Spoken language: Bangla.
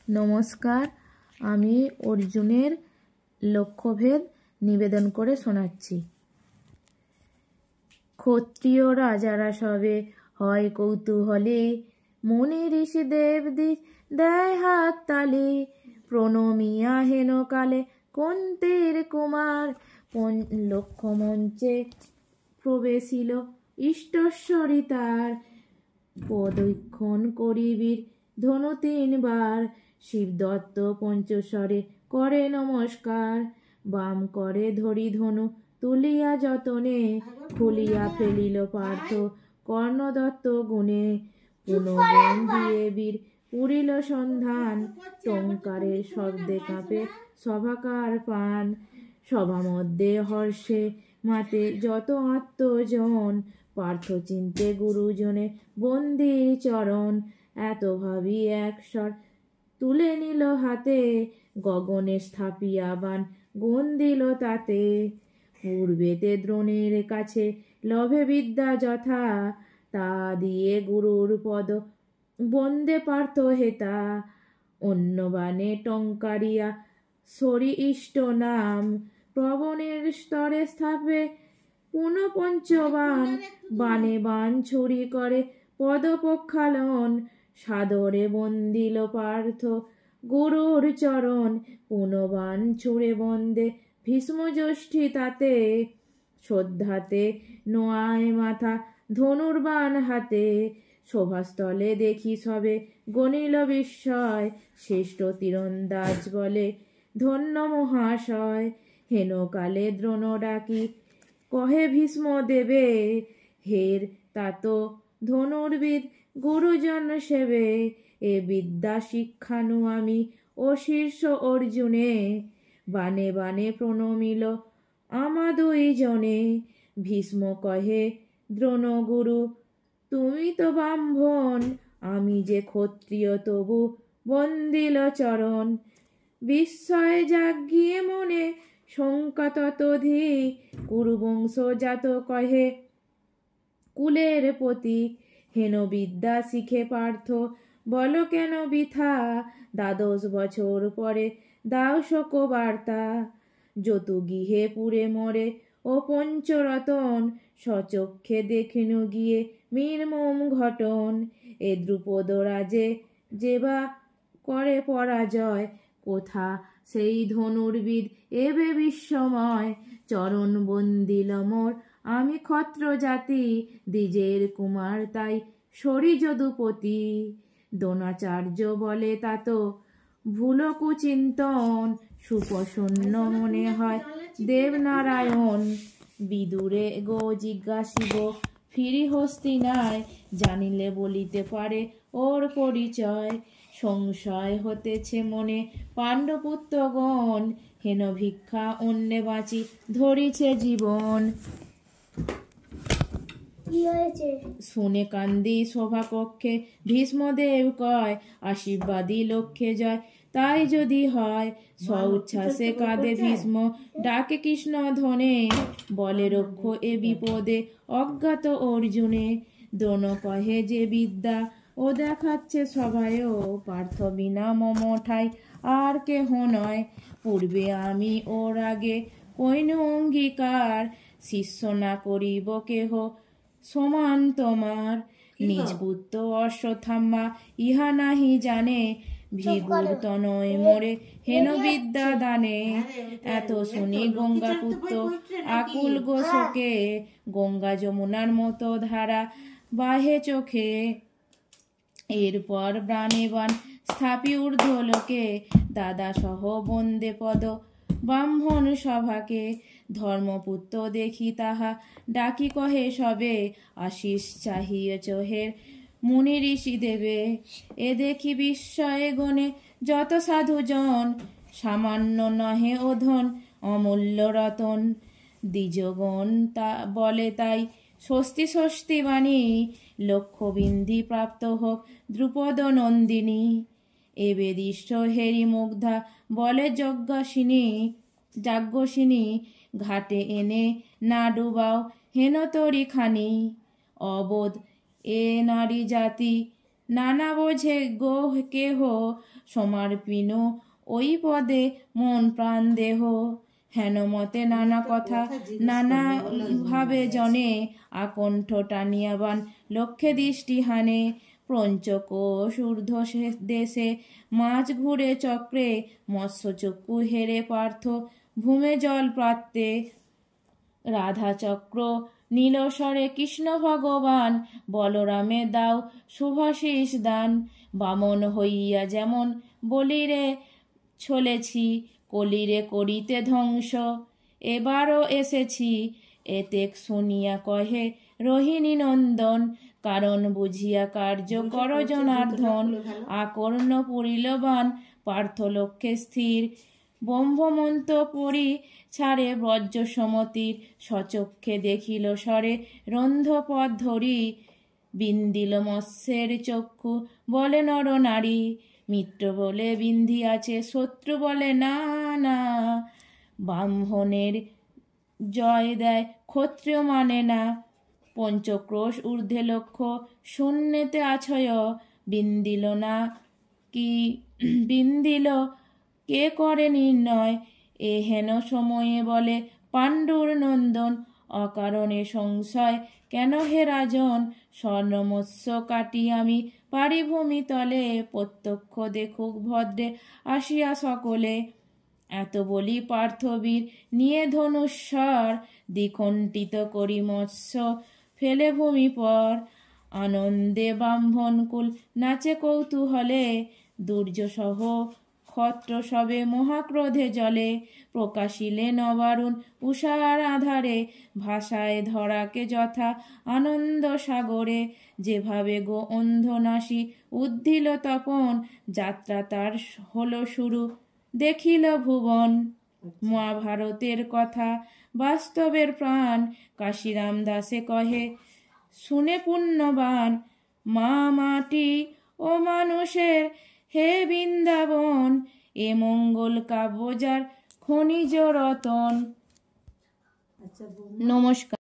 নমস্কার, আমি অর্জুনের লক্ষ্যভেদ নিবেদন করে শোনাচ্ছি। ক্ষত্রিয় রাজারা সবে হয় কৌতূহলী, মুনি ঋষি দেব দেয় হাত তালি। প্রণমিয়া হেন কালে কুন্তীর কুমার, লক্ষ্য মঞ্চে প্রবেশিল ইষ্টশ্বরী তার। পদক্ষণ করিবীর ধনু 3 বার, শিবদত্ত পঞ্চস্বরে করে নমস্কার। বাম করে ধরি ধনু তুলিয়া যতনে, খুলিয়া ফেলিল পার্থ কর্ণদত্ত গুণে। পুনঃগুণ দিয়ে বীর পুরিল সন্ধান, টঙ্কারের শব্দে কাঁপে সভাকার প্রাণ। সভা মধ্যে হর্ষে মাতে যত আত্মজন, পার্থ চিন্তে গুরুজনে বন্দির চরণ। এত ভাবি একস্বর তুলে নিল হাতে, গগনে স্থাপিয়া বান গুণ দিল তাতে। পূর্বেতে দ্রোণের কাছে লভে বিদ্যা যথা, তা দিয়ে গুরুর পদ বন্দে পার্থ হেতা। অন্য বাণে টঙ্কারিয়া সরি ইষ্ট নাম, প্রবণের স্তরে স্থাপে পুনঃ পঞ্চবান। বাণে বাণ ছুরি করে পদপক্ষালন, সাদরে বন্দিল পার্থ গুরুর চরণ। পুনঃ বাণ ছুড়ে বন্দে ভীষ্ম জ্যেষ্ঠী তাতে, শ্রদ্ধাতে নোয়ায় মাথা ধনুর্বাণ হাতে। সভাস্থলে দেখি সবে গণিল বিস্ময়, শ্রেষ্ঠ তীরন্দাজ বলে ধন্য মহাশয়। হেন কালে দ্রোণ ডাকি কহে ভীষ্ম দেবে, হের তাত ধনুর্বিদ গুরুজন সেবে। এ বিদ্যা শিক্ষানু আমি ও শীর্ষ অর্জুনে, বাণে বাণে প্রণমিল আমা 2 জনে। ভীষ্ম কহে দ্রোণ গুরু তুমি তো ব্রাহ্মণ, আমি যে ক্ষত্রিয় তবু বন্দিল চরণ। বিস্ময় জাগিয়ে মনে শঙ্কা ততোধিক, কুরুবংশ জাত কহে কুলের প্রতীক। হেন বিদ্যা শিখে পার্থ বল কেন বৃথা, 12 বছর পরে দাও শোক বার্তা। যতু গৃহে পুরে মরে ও পঞ্চরতন, স্বচক্ষে দেখিনু গিয়ে নির্মম ঘটন। এ দ্রুপদ রাজে যেবা করে পরাজয়, কোথা সেই ধনুর্বিদ এবে বিস্ময়। চরণ বন্দিল মোর আমি ক্ষত্র জাতি, দ্বিজের কুমার তাই সরি যদুপতি। দ্রোণাচার্য বলে তাত ভুল কুচিন্তন, সুপ্রসন্ন মনে হয় দেবনারায়ণ। বিদুরে গো জিজ্ঞাসিব ফিরি হস্তিনায়, জানিলে বলিতে পারে ওর পরিচয়। সংশয় হতেছে মনে পাণ্ডবপুত্রগণ, হেন ভিক্ষা অন্যে বাঁচি ধরিছে জীবন। শুনে কান্দি সভাকক্ষে ভীষ্মদেব কয়, আশীর্বাদী লক্ষ্যে জয় তাই যদি হয়। স্বউচ্ছ্বাসে কাঁদে ভীষ্ম ডাকে কৃষ্ণ ধনে, বলে রক্ষ এ বিপদে অজ্ঞাত অর্জুনে। দ্রোণ কহে যে বিদ্যা ও দেখাচ্ছে সভায়, পার্থ বিনা মম ঠাই আর কেহ নয়। পূর্বে আমি ওর আগে কইনু অঙ্গীকার, শিষ্য না করিব কেহ সমান তোমার। নিজ পুত্র অশ্বত্থামা ইহা নাহি জানে, ভিগুর তনয় মোরে হেন বিদ্যা দানে। এত শুনি গঙ্গা পুত্র আকুল গো শোকে, গঙ্গা যমুনার মতো ধারা বাহে চোখে। এরপর বাণে বাণ স্থাপি ঊর্ধ্বলোকে, দাদা সহ বন্দে পদ ব্রাহ্মণ সভাকে। ধর্মপুত্র দেখি তাহা ডাকি কহে সবে, আশিস চাহিয়েছ হের মুনি ঋষি দেবে। এ দেখি বিস্ময়ে গণে যত সাধুজন, সামান্য নহে ও ধন অমূল্য রতন। দ্বিজগণ তা বলে তাই স্বস্তি স্বস্তি বাণী, লক্ষ্যবিন্ধি প্রাপ্ত হোক দ্রুপদ নন্দিনী। এবে দৃষ্ট হেরি মুগ্ধা বলে যাজ্ঞসিনী, ঘাটে এনে না ডুবাও হেন তরি খানি। অবোধ এ নারী জাতি নানা বোঝে গো কেহ, সমার্পিনু ওই পদে মন প্রাণ দেহ। হেন মতে নানা কথা নানা ভাবে জনে, আকণ্ঠ টানিয়াবান লক্ষ্যে দৃষ্টি হানে। পঞ্চকোশ ঊর্ধ্ব দেশে মাছ ঘুরে চক্রে, মৎস্যচক্ষু হেরে পার্থ ভূমে জল প্রাত্যে। রাধা চক্র নীলস্বরে কৃষ্ণ ভগবান, বলরামে দাও শুভাশিস দান। বামন হইয়া যেমন বলিরে চলেছি, কলিরে করিতে ধ্বংস এবারও এসেছি। এতেক শুনিয়া কহে রোহিণী নন্দন, কারণ বুঝিয়া কার্য কর জনার্দন। আকর্ণ পরিলবান পার্থ লক্ষ্যে স্থির, ব্রহ্মমন্ত পরি ছাড়ে ব্রজ সমতীর। সচক্ষে দেখিল স্বরে রন্ধ্রপথ ধরি, বিন্দিল মৎস্যের চক্ষু বলে নর নারী। মিত্র বলে বিন্ধিয়াছে, শত্রু বলে না না। ব্রাহ্মণের জয় দেয় ক্ষত্রিয় মানে না। পঞ্চক্রোশ ঊর্ধ্বে লক্ষ্য শূন্যেতে আছয়, বিন্দিল না কি বিন্দিল কে করে নির্ণয়। এ হেন সময়ে বলে পাণ্ডুর নন্দন, অকারণে সংশয় কেন হে রাজন। স্বর্ণমৎস্য কাটি আমি পারি ভূমি তলে, প্রত্যক্ষ দেখুক ভদ্রে আসিয়া সকলে। এত বলি পার্থবীর নিয়ে ধনুস্বর, দ্বিখণ্ডিত করি মৎস্য ফেলে ভূমি পর। আনন্দে ব্রাহ্মণকুল নাচে কৌতূহলে, দুর্যসহ ক্ষত্র সবে মহাক্রোধে জলে। প্রকাশিলে নবারুণ উষার আধারে, ভাষায় ধরাকে যথা আনন্দ সাগরে। যেভাবে গো অন্ধনাসী উদ্ধিল তপন, যাত্রা তার হলো শুরু দেখিল ভুবন। মহাভারতের কথা বাস্তবের প্রাণ, কাশিরাম দাসে কহে শুনে পুণ্যবান। মা মাটি ও মানুষের হে বৃন্দাবন, এ মঙ্গল কাব্য যার খনিজ রতন। নমস্কার।